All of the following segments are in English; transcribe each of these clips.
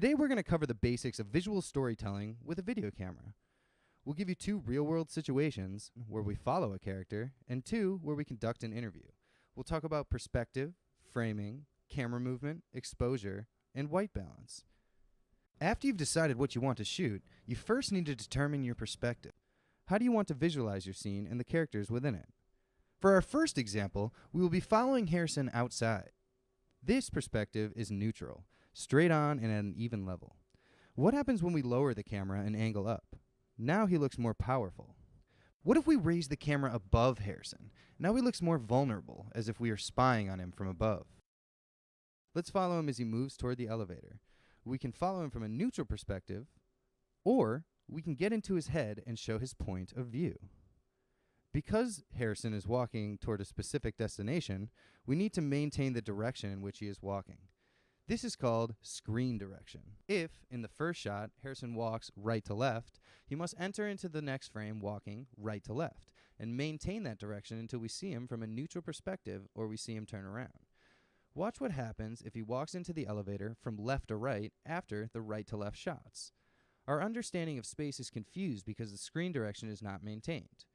Today we're going to cover the basics of visual storytelling with a video camera. We'll give you 2 real-world situations where we follow a character and 2 where we conduct an interview. We'll talk about perspective, framing, camera movement, exposure, and white balance. After you've decided what you want to shoot, you first need to determine your perspective. How do you want to visualize your scene and the characters within it? For our first example, we will be following Harrison outside. This perspective is neutral, straight on and at an even level. What happens when we lower the camera and angle up? Now he looks more powerful. What if we raise the camera above Harrison? Now he looks more vulnerable, as if we are spying on him from above. Let's follow him as he moves toward the elevator. We can follow him from a neutral perspective, or we can get into his head and show his point of view. Because Harrison is walking toward a specific destination, we need to maintain the direction in which he is walking. This is called screen direction. If, in the first shot, Harrison walks right to left, he must enter into the next frame walking right to left, and maintain that direction until we see him from a neutral perspective or we see him turn around. Watch what happens if he walks into the elevator from left to right after the right to left shots. Our understanding of space is confused because the screen direction is not maintained.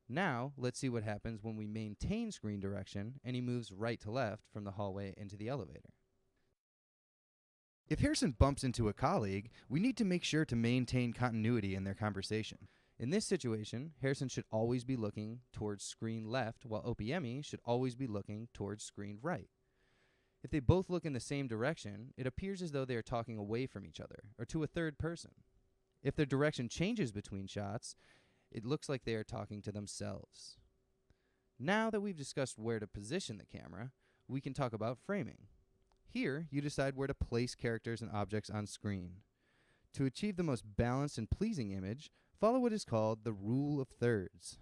Now, let's see what happens when we maintain screen direction and he moves right to left from the hallway into the elevator. If Harrison bumps into a colleague, we need to make sure to maintain continuity in their conversation. In this situation, Harrison should always be looking towards screen left, while OPME should always be looking towards screen right. If they both look in the same direction, it appears as though they are talking away from each other, or to a third person. If their direction changes between shots, it looks like they are talking to themselves. Now that we've discussed where to position the camera, we can talk about framing. Here, you decide where to place characters and objects on screen. To achieve the most balanced and pleasing image, follow what is called the rule of thirds.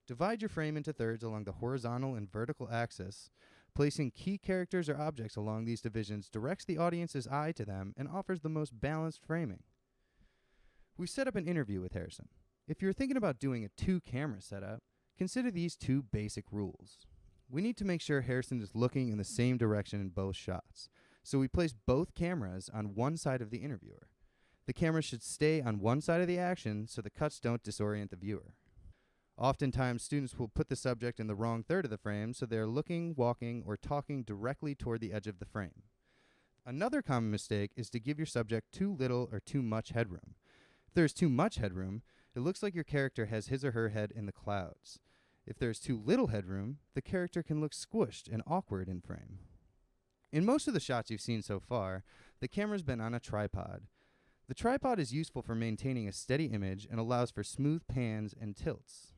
Divide your frame into thirds along the horizontal and vertical axis. Placing key characters or objects along these divisions directs the audience's eye to them and offers the most balanced framing. We've set up an interview with Harrison. If you're thinking about doing a 2-camera setup, consider these 2 basic rules. We need to make sure Harrison is looking in the same direction in both shots, so we place both cameras on one side of the interviewer. The camera should stay on one side of the action so the cuts don't disorient the viewer. Oftentimes, students will put the subject in the wrong third of the frame, so they are looking, walking, or talking directly toward the edge of the frame. Another common mistake is to give your subject too little or too much headroom. If there is too much headroom, it looks like your character has his or her head in the clouds. If there is too little headroom, the character can look squished and awkward in frame. In most of the shots you've seen so far, the camera's been on a tripod. The tripod is useful for maintaining a steady image and allows for smooth pans and tilts.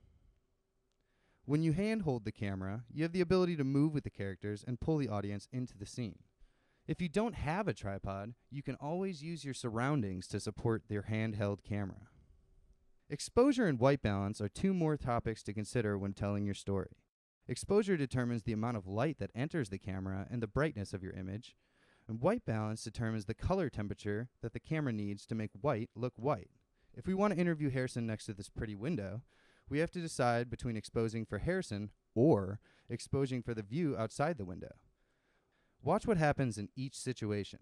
When you handhold the camera, you have the ability to move with the characters and pull the audience into the scene. If you don't have a tripod, you can always use your surroundings to support your handheld camera. Exposure and white balance are 2 more topics to consider when telling your story. Exposure determines the amount of light that enters the camera and the brightness of your image, and white balance determines the color temperature that the camera needs to make white look white. If we want to interview Harrison next to this pretty window, we have to decide between exposing for Harrison or exposing for the view outside the window. Watch what happens in each situation.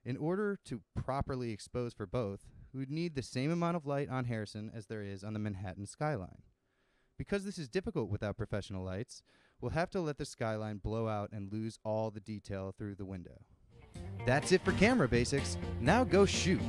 In order to properly expose for both, we would need the same amount of light on Harrison as there is on the Manhattan skyline. Because this is difficult without professional lights, we'll have to let the skyline blow out and lose all the detail through the window. That's it for camera basics. Now go shoot!